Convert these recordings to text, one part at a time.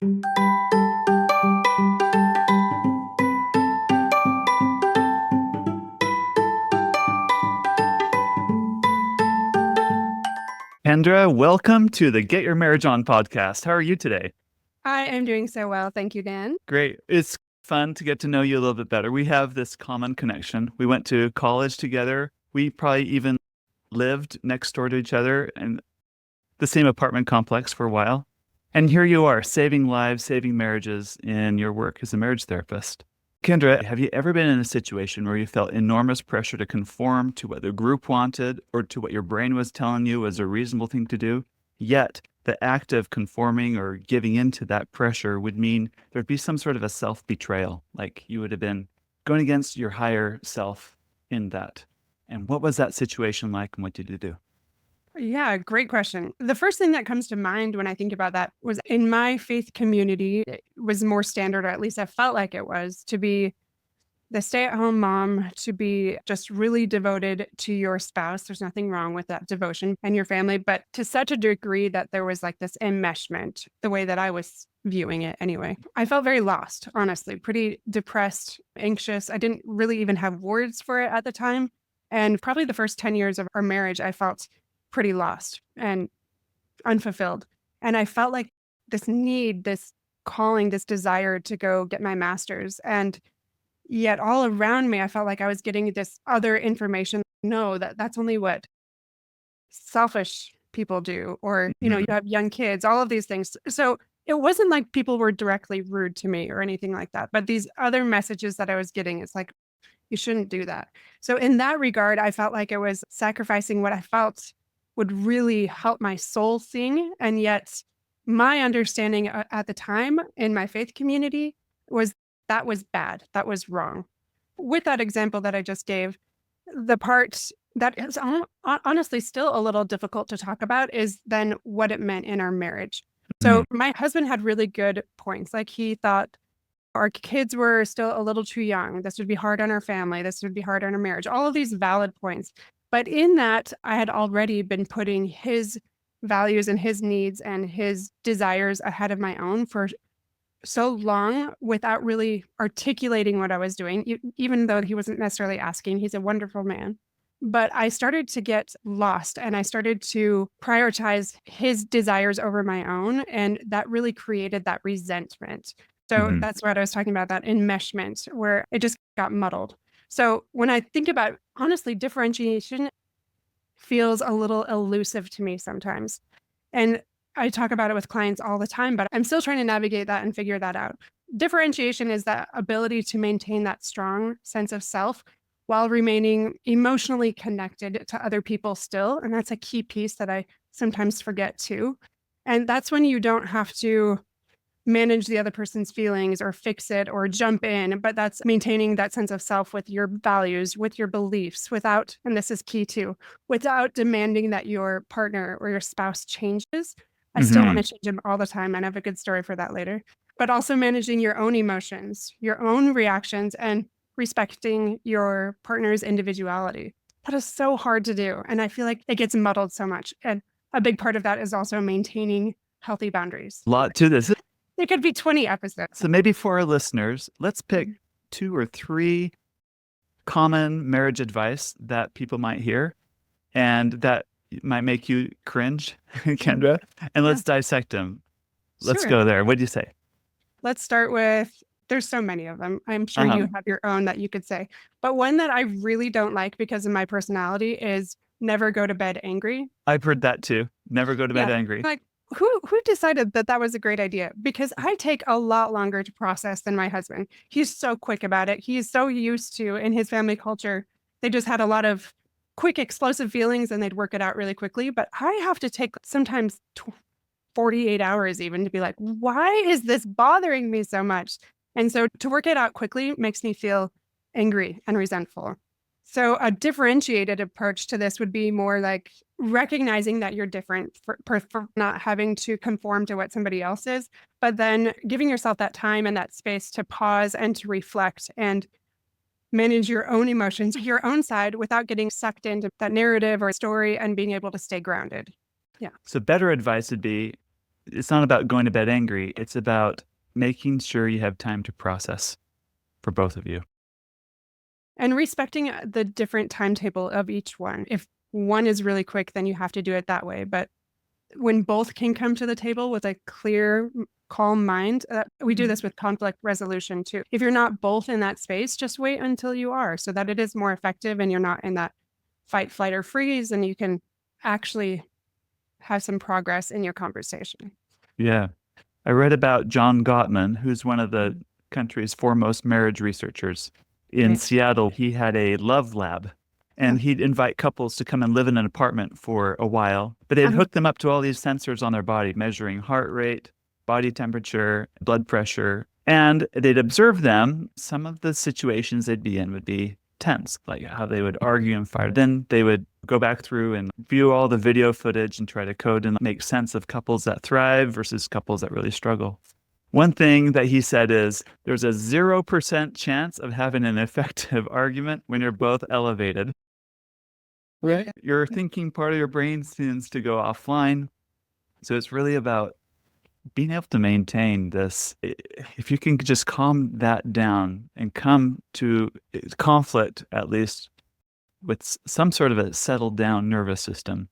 Kendra, welcome to the Get Your Marriage On podcast. How are you today? I am doing so well. Thank you, Dan. Great. It's fun to get to know you a little bit better. We have this common connection. We went to college together. We probably even lived next door to each other in the same apartment complex for a while. And here you are, saving lives, saving marriages in your work as a marriage therapist. Kendra, have you ever been in a situation where you felt enormous pressure to conform to what the group wanted or to what your brain was telling you was a reasonable thing to do? Yet, the act of conforming or giving in to that pressure would mean there'd be some sort of a self-betrayal, like you would have been going against your higher self in that. And what was that situation like, and what did you do? Yeah, great question. The first thing that comes to mind when I think about that was in my faith community, it was more standard, or at least I felt like it was, to be the stay-at-home mom, to be just really devoted to your spouse. There's nothing wrong with that devotion and your family, but to such a degree that there was like this enmeshment, the way that I was viewing it anyway. I felt very lost, honestly, pretty depressed, anxious. I didn't really even have words for it at the time. And probably the first 10 years of our marriage, I felt pretty lost and unfulfilled. And I felt like this need, this calling, this desire to go get my master's. And yet all around me, I felt like I was getting this other information. No, that's only what selfish people do. Or, you Mhm. have young kids, all of these things. So it wasn't like people were directly rude to me or anything like that. But these other messages that I was getting, it's like, you shouldn't do that. So in that regard, I felt like it was sacrificing what I felt would really help my soul sing. And yet my understanding at the time in my faith community was that was bad. That was wrong. With that example that I just gave, the part that is honestly still a little difficult to talk about is then what it meant in our marriage. Mhm. So my husband had really good points. Like he thought our kids were still a little too young. This would be hard on our family. This would be hard on our marriage. All of these valid points. But in that, I had already been putting his values and his needs and his desires ahead of my own for so long without really articulating what I was doing, even though he wasn't necessarily asking. He's a wonderful man. But I started to get lost and I started to prioritize his desires over my own. And that really created that resentment. So Mhm. that's what I was talking about, that enmeshment where it just got muddled. So when I think about, honestly, differentiation feels a little elusive to me sometimes. And I talk about it with clients all the time, but I'm still trying to navigate that and figure that out. Differentiation is that ability to maintain that strong sense of self while remaining emotionally connected to other people still. And that's a key piece that I sometimes forget too. And that's when you don't have to manage the other person's feelings or fix it or jump in, but that's maintaining that sense of self with your values, with your beliefs, without, and this is key too, without demanding that your partner or your spouse changes. I still want Mhm. to change them all the time, and I have a good story for that later. But also managing your own emotions, your own reactions, and respecting your partner's individuality. That is so hard to do. And I feel like it gets muddled so much. And a big part of that is also maintaining healthy boundaries. A lot to this. It could be 20 episodes. So maybe for our listeners, let's pick two or three common marriage advice that people might hear and that might make you cringe, Mhm. Kendra, and Yeah, let's dissect them. Let's sure. go there. What do you say? Let's start with there's so many of them. I'm sure Uh-huh. you have your own that you could say. But one that I really don't like because of my personality is never go to bed angry. I've heard that too. Never go to bed Yeah. angry. Like who decided that that was a great idea? Because I take a lot longer to process than my husband. He's so quick about it. He's so used to in his family culture. They just had a lot of quick explosive feelings and they'd work it out really quickly, but I have to take sometimes 48 hours even to be like, why is this bothering me so much? And so to work it out quickly makes me feel angry and resentful. So a differentiated approach to this would be more like recognizing that you're different for not having to conform to what somebody else is, but then giving yourself that time and that space to pause and to reflect and manage your own emotions, your own side without getting sucked into that narrative or story and being able to stay grounded. Yeah. So better advice would be It's not about going to bed angry. It's about making sure you have time to process for both of you. And respecting the different timetable of each one. If one is really quick, then you have to do it that way. But when both can come to the table with a clear, calm mind, we do this with conflict resolution too. If you're not both in that space, just wait until you are so that it is more effective and you're not in that fight, flight, or freeze, and you can actually have some progress in your conversation. Yeah. I read about John Gottman, who's one of the country's foremost marriage researchers. In Right. Seattle, he had a love lab, and he'd invite couples to come and live in an apartment for a while, but they'd hook them up to all these sensors on their body, measuring heart rate, body temperature, blood pressure, and they'd observe them. Some of the situations they'd be in would be tense, like how they would argue and fight. Then they would go back through and view all the video footage and try to code and make sense of couples that thrive versus couples that really struggle. One thing that he said is there's a 0% chance of having an effective argument when you're both elevated. Right. Your thinking part of your brain tends to go offline. So it's really about being able to maintain this. If you can just calm that down and come to conflict, at least with some sort of a settled down nervous system,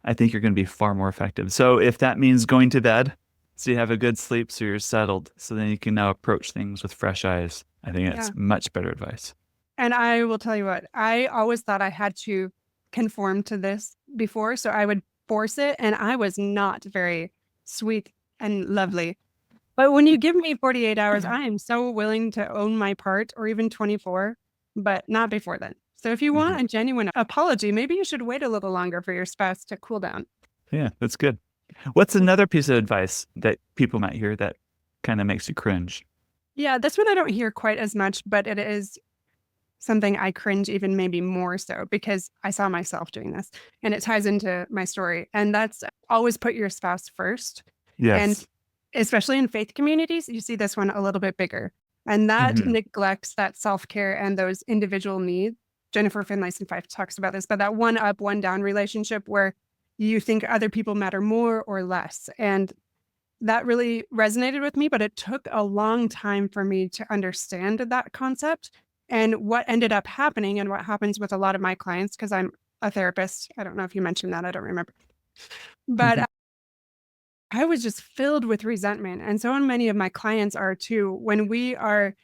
I think you're going to be far more effective. So if that means going to bed, so you have a good sleep, so you're settled, so then you can now approach things with fresh eyes, I think that's much better advice. And I will tell you what, I always thought I had to conform to this before, so I would force it, and I was not very sweet and lovely. But when you give me 48 hours, I am so willing to own my part, or even 24, but not before then. So if you want a genuine apology, maybe you should wait a little longer for your spouse to cool down. Yeah, that's good. What's another piece of advice that people might hear that kind of makes you cringe? Yeah, this one I don't hear quite as much, but it is something I cringe even maybe more so because I saw myself doing this, and it ties into my story. And that's always put your spouse first. And Yes. especially in faith communities, you see this one a little bit bigger. And that neglects that self-care and those individual needs. Jennifer Finlayson Fife talks about this, but that one up, one down relationship where you think other people matter more or less. And that really resonated with me, but it took a long time for me to understand that concept. And what ended up happening and what happens with a lot of my clients, because I'm a therapist. I don't know if you mentioned that. I don't remember. But I was just filled with resentment. And so many of my clients are too, when we are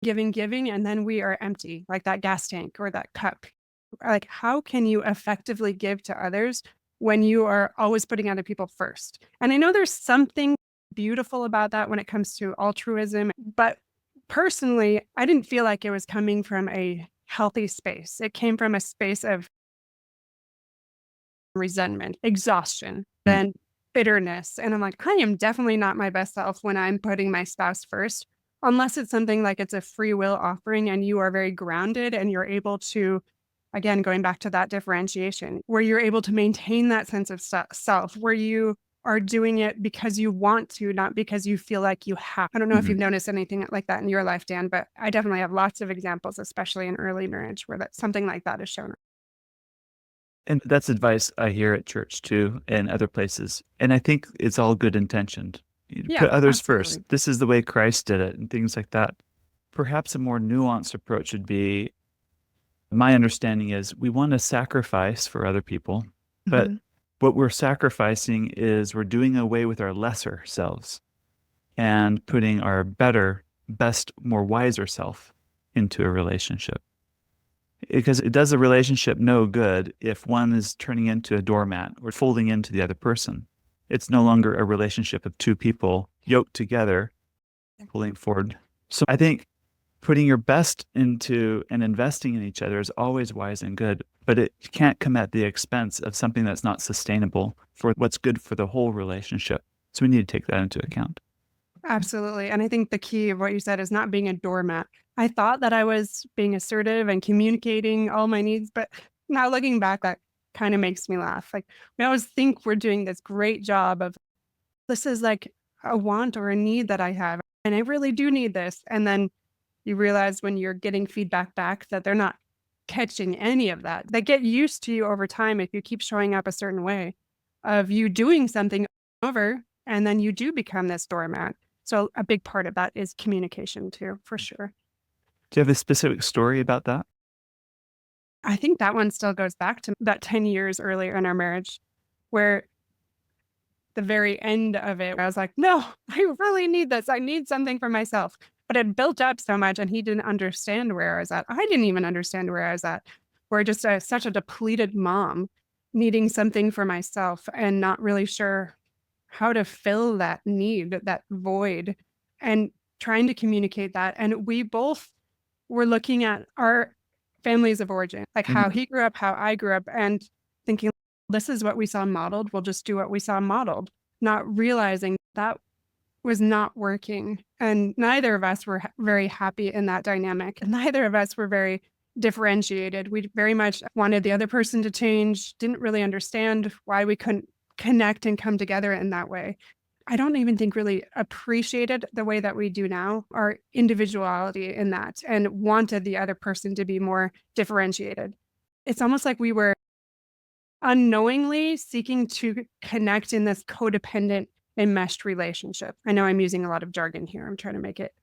giving, and then we are empty, like that gas tank or that cup. Like, how can you effectively give to others when you are always putting other people first? And I know there's something beautiful about that when it comes to altruism, but personally, I didn't feel like it was coming from a healthy space. It came from a space of resentment, exhaustion, and bitterness. And I'm like, I am definitely not my best self when I'm putting my spouse first, unless it's something like it's a free will offering and you are very grounded and you're able to, again, going back to that differentiation, where you're able to maintain that sense of self, where you are doing it because you want to, not because you feel like you have. I don't know if you've noticed anything like that in your life, Dan, but I definitely have lots of examples, especially in early marriage, where something like that is shown. And that's advice I hear at church too and other places. And I think it's all good intentioned. You Yeah, put others absolutely. first. This is the way Christ did it and things like that. Perhaps a more nuanced approach would be, my understanding is we want to sacrifice for other people, but what we're sacrificing is we're doing away with our lesser selves and putting our better, best, more wiser self into a relationship. Because it does a relationship no good if one is turning into a doormat or folding into the other person. It's no longer a relationship of two people yoked together, pulling forward. So I think putting your best into and investing in each other is always wise and good, but it can't come at the expense of something that's not sustainable for what's good for the whole relationship. So we need to take that into account. Absolutely. And I think the key of what you said is not being a doormat. I thought that I was being assertive and communicating all my needs, but now looking back, that kind of makes me laugh. Like, we always think we're doing this great job of this is like a want or a need that I have, and I really do need this. And then you realize when you're getting feedback back that they're not catching any of that. They get used to you over time if you keep showing up a certain way of you doing something over And then you do become this doormat. So a big part of that is communication too, for sure. Do you have a specific story about that? I think that one still goes back to that 10 years earlier in our marriage, where the very end of it, I was like, no, I really need this. I need something for myself. But it built up so much and he didn't understand where I was at. I didn't even understand where I was at. We're just such a depleted mom needing something for myself and not really sure how to fill that need, that void, and trying to communicate that. And we both were looking at our families of origin, like Mhm. how he grew up, how I grew up, and thinking, this is what we saw modeled. We'll just do what we saw modeled, not realizing that was not working. And neither of us were very happy in that dynamic. And neither of us were very differentiated. We very much wanted the other person to change, didn't really understand why we couldn't connect and come together in that way. I don't even think really appreciated the way that we do now, our individuality in that, and wanted the other person to be more differentiated. It's almost like we were unknowingly seeking to connect in this codependent enmeshed relationship. I know I'm using a lot of jargon here. I'm trying to make it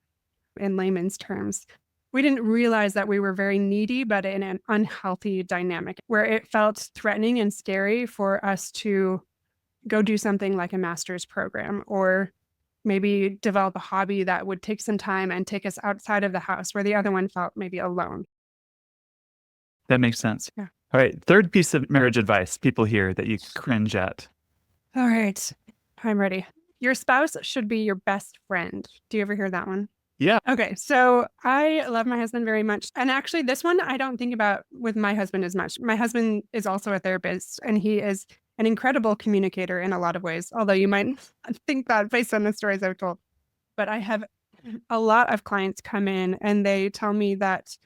in layman's terms. We didn't realize that we were very needy, but in an unhealthy dynamic where it felt threatening and scary for us to go do something like a master's program or maybe develop a hobby that would take some time and take us outside of the house where the other one felt maybe alone. That makes sense. Yeah. All right. Third piece of marriage advice people hear that you cringe at. All right. I'm ready. Your spouse should be your best friend. Do you ever hear that one? Yeah. Okay. So I love my husband very much. And actually, this one I don't think about with my husband as much. My husband is also a therapist and he is an incredible communicator in a lot of ways, although you might not think that based on the stories I've told. But I have a lot of clients come in and they tell me that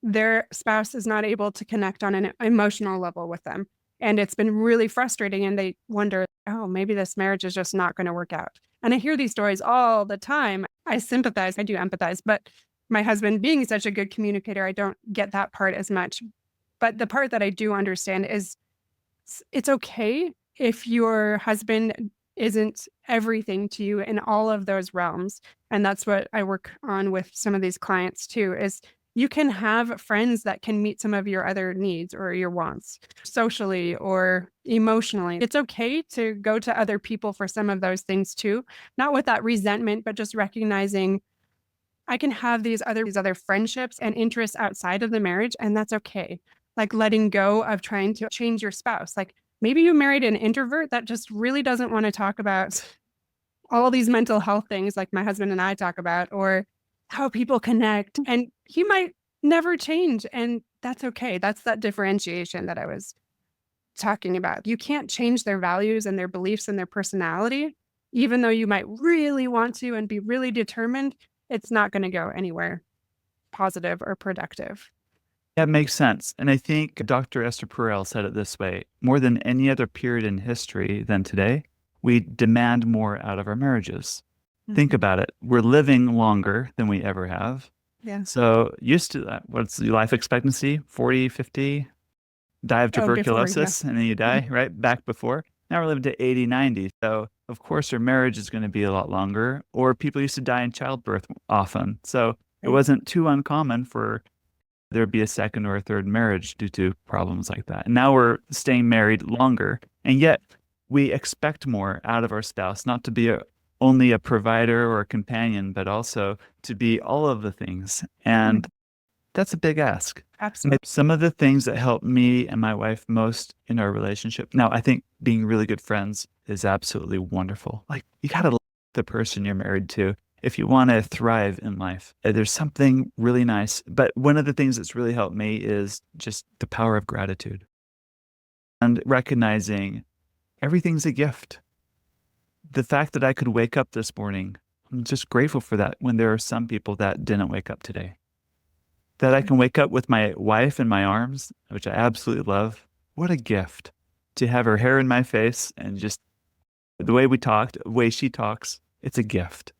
their spouse is not able to connect on an emotional level with them. And it's been really frustrating. And they wonder, oh, maybe this marriage is just not going to work out. And I hear these stories all the time. I sympathize, I do empathize, but my husband being such a good communicator, I don't get that part as much. But the part that I do understand is it's okay if your husband isn't everything to you in all of those realms. And that's what I work on with some of these clients too, is you can have friends that can meet some of your other needs or your wants socially or emotionally. It's okay to go to other people for some of those things too, not with that resentment, but just recognizing I can have these other friendships and interests outside of the marriage, and that's okay. Like letting go of trying to change your spouse. Like maybe you married an introvert that just really doesn't want to talk about all these mental health things like my husband and I talk about, or how people connect. And he might never change. And that's okay. That's that differentiation that I was talking about. You can't change their values and their beliefs and their personality, even though you might really want to and be really determined, it's not going to go anywhere positive or productive. That makes sense. And I think Dr. Esther Perel said it this way: more than any other period in history than today, we demand more out of our marriages. Think Mhm. about it. We're living longer than we ever have. Yeah. So used to that, what's the life expectancy? 40, 50, die of Oh, before, yeah. tuberculosis, and then you die, right? Back before. Now we're living to 80, 90. So of course our marriage is going to be a lot longer. Or people used to die in childbirth often. So it Right. wasn't too uncommon for there'd be a second or a third marriage due to problems like that. And now we're staying married longer. And yet we expect more out of our spouse, not to be only a provider or a companion, but also to be all of the things. And that's a big ask. Absolutely. Some of the things that help me and my wife most in our relationship. Now, I think being really good friends is absolutely wonderful. Like, you got to love the person you're married to if you want to thrive in life. There's something really nice. But one of the things that's really helped me is just the power of gratitude and recognizing everything's a gift. The fact that I could wake up this morning, I'm just grateful for that when there are some people that didn't wake up today. That I can wake up with my wife in my arms, which I absolutely love. What a gift to have her hair in my face and just the way we talked, the way she talks, it's a gift.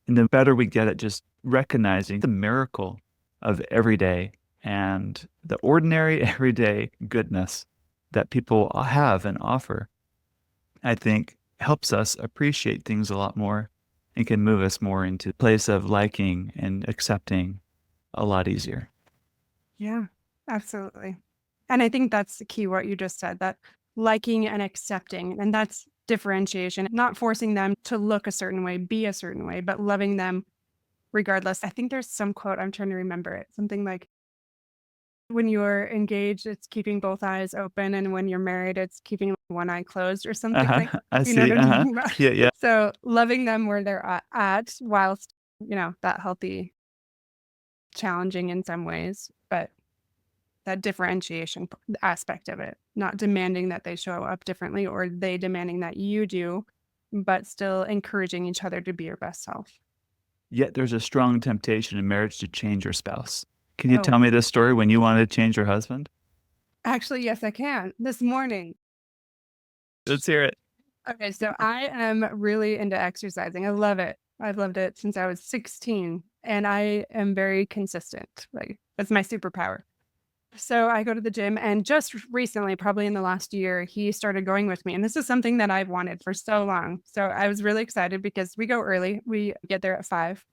And the better we get at just recognizing the miracle of every day and the ordinary everyday goodness that people have and offer, I think helps us appreciate things a lot more and can move us more into a place of liking and accepting a lot easier. Yeah, absolutely. And I think that's the key, what you just said, that liking and accepting. And that's differentiation, not forcing them to look a certain way, be a certain way, but loving them regardless. I think there's some quote, I'm trying to remember it, something like, when you're engaged, it's keeping both eyes open. And when you're married, it's keeping one eye closed or something like that. I You know what see. I'm talking about? Yeah, yeah. So loving them where they're at whilst, that healthy, challenging in some ways, but that differentiation aspect of it, not demanding that they show up differently or they demanding that you do, but still encouraging each other to be your best self. Yet there's a strong temptation in marriage to change your spouse. Can you Oh, tell me this story when you wanted to change your husband? actually, yes, I can. This morning. Let's hear it. Okay, so I am really into exercising. I love it. I've loved it since I was 16, and I am very consistent. Like, that's my superpower. So I go to the gym, and just recently, probably in the last year, he started going with me. And this is something that I've wanted for so long. So I was really excited because we go early. We get there at 5,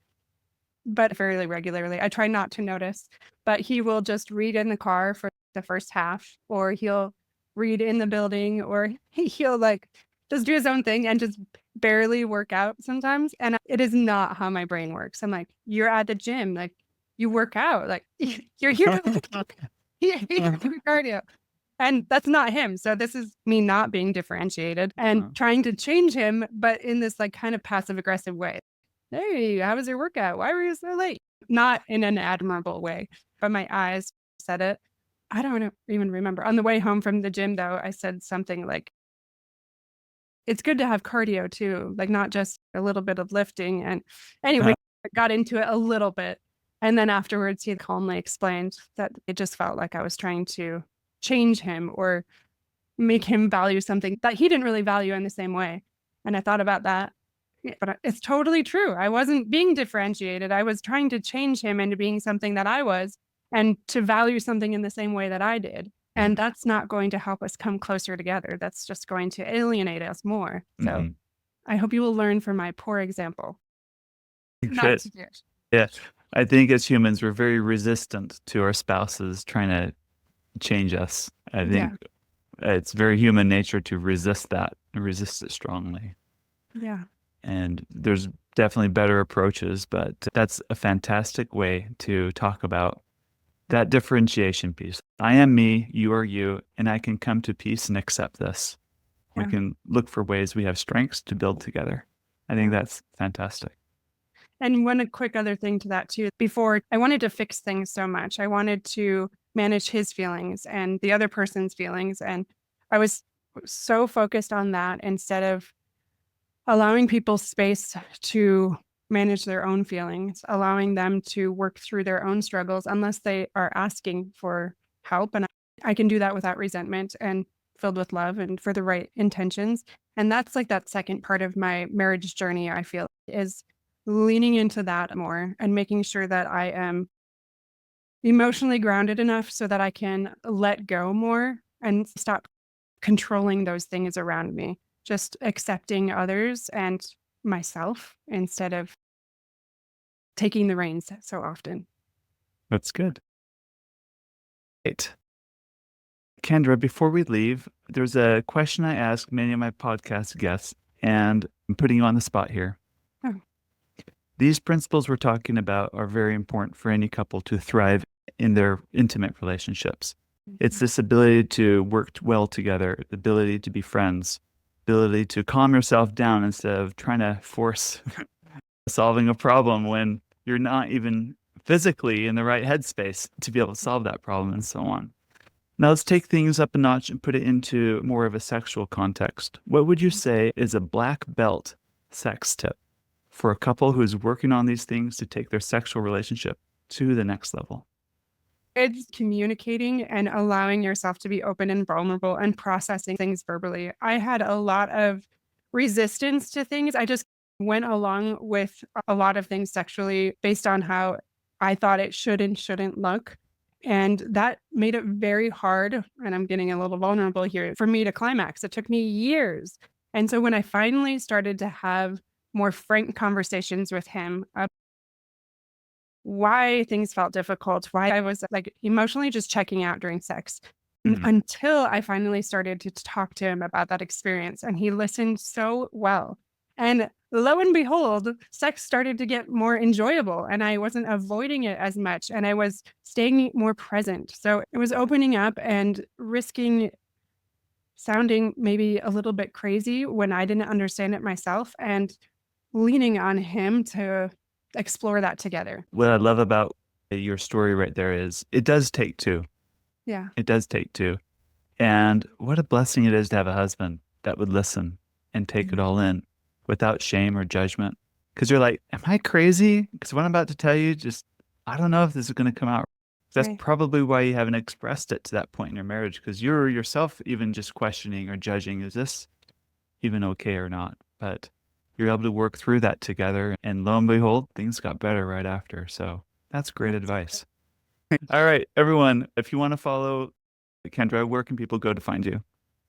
but fairly regularly. I try not to notice, but he will just read in the car for the first half, or he'll read in the building, or he'll like just do his own thing and just barely work out sometimes. And it is not how my brain works. I'm like, you're at the gym, like you work out, like you're here to do cardio. And that's not him. So this is me not being differentiated and trying to change him, but in this like kind of passive aggressive way. Hey, how was your workout? Why were you so late? Not in an admirable way, but my eyes said it. I don't even remember. On the way home from the gym, though, I said something like, it's good to have cardio too, like not just a little bit of lifting. And anyway, I got into it a little bit. And then afterwards, he calmly explained that it just felt like I was trying to change him or make him value something that he didn't really value in the same way. And I thought about that. Yeah, but it's totally true. I wasn't being differentiated. I was trying to change him into being something that I was and to value something in the same way that I did. And that's not going to help us come closer together. That's just going to alienate us more. So I hope you will learn from my poor example. Not Good. to do it. Yeah. I think as humans, we're very resistant to our spouses trying to change us. I think it's very human nature to resist that and resist it strongly. Yeah. And there's definitely better approaches, but that's a fantastic way to talk about that differentiation piece. I am me, you are you, and I can come to peace and accept this. We Yeah. can look for ways we have strengths to build together. I think that's fantastic. And one quick other thing to that too, before I wanted to fix things so much. I wanted to manage his feelings and the other person's feelings. And I was so focused on that instead of allowing people space to manage their own feelings, allowing them to work through their own struggles unless they are asking for help. And I can do that without resentment and filled with love and for the right intentions. And that's like that second part of my marriage journey, I feel, is leaning into that more and making sure that I am emotionally grounded enough so that I can let go more and stop controlling those things around me, just accepting others and myself instead of taking the reins so often. That's good. Great. Kendra, before we leave, there's a question I ask many of my podcast guests, and I'm putting you on the spot here. Oh. These principles we're talking about are very important for any couple to thrive in their intimate relationships. It's this ability to work well together, the ability to be friends, ability to calm yourself down instead of trying to force solving a problem when you're not even physically in the right headspace to be able to solve that problem, and so on. Now let's take things up a notch and put it into more of a sexual context. What would you say is a black belt sex tip for a couple who's working on these things to take their sexual relationship to the next level? It's communicating and allowing yourself to be open and vulnerable and processing things verbally. I had a lot of resistance to things. I just went along with a lot of things sexually based on how I thought it should and shouldn't look. And that made it very hard. And I'm getting a little vulnerable here for me to climax. It took me years And so when I finally started to have more frank conversations with him about why things felt difficult, why I was like emotionally just checking out during sex, Mhm. until I finally started to talk to him about that experience. And he listened so well. And lo and behold, sex started to get more enjoyable and I wasn't avoiding it as much and I was staying more present. So it was opening up and risking sounding maybe a little bit crazy when I didn't understand it myself and leaning on him to explore that together. What I love about your story right there is it does take two. Yeah. It does take two. And what a blessing it is to have a husband that would listen and take it Mhm. all in without shame or judgment. Because you're like, am I crazy? Because what I'm about to tell you, just, I don't know if this is going to come out. That's Right. probably why you haven't expressed it to that point in your marriage, because you're yourself even just questioning or judging, is this even okay or not? But you're able to work through that together. And lo and behold, things got better right after. So that's great That's advice. All right, everyone, if you want to follow Kendra, where can people go to find you?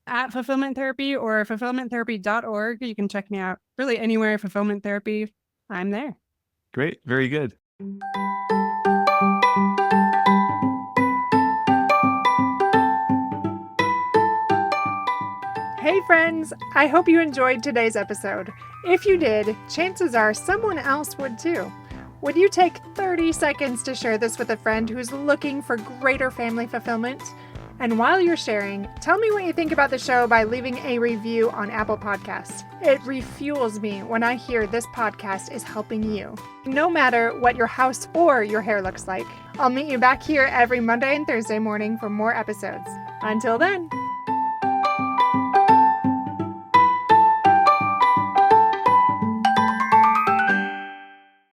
at Fulfillment Therapy or fulfillmenttherapy.org. You can check me out really anywhere fulfillment therapy. I'm there. Great. Very good. Hey friends, I hope you enjoyed today's episode. If you did, chances are someone else would too. Would you take 30 seconds to share this with a friend who's looking for greater family fulfillment? And while you're sharing, tell me what you think about the show by leaving a review on Apple Podcasts. It refuels me when I hear this podcast is helping you, no matter what your house or your hair looks like. I'll meet you back here every Monday and Thursday morning for more episodes. Until then.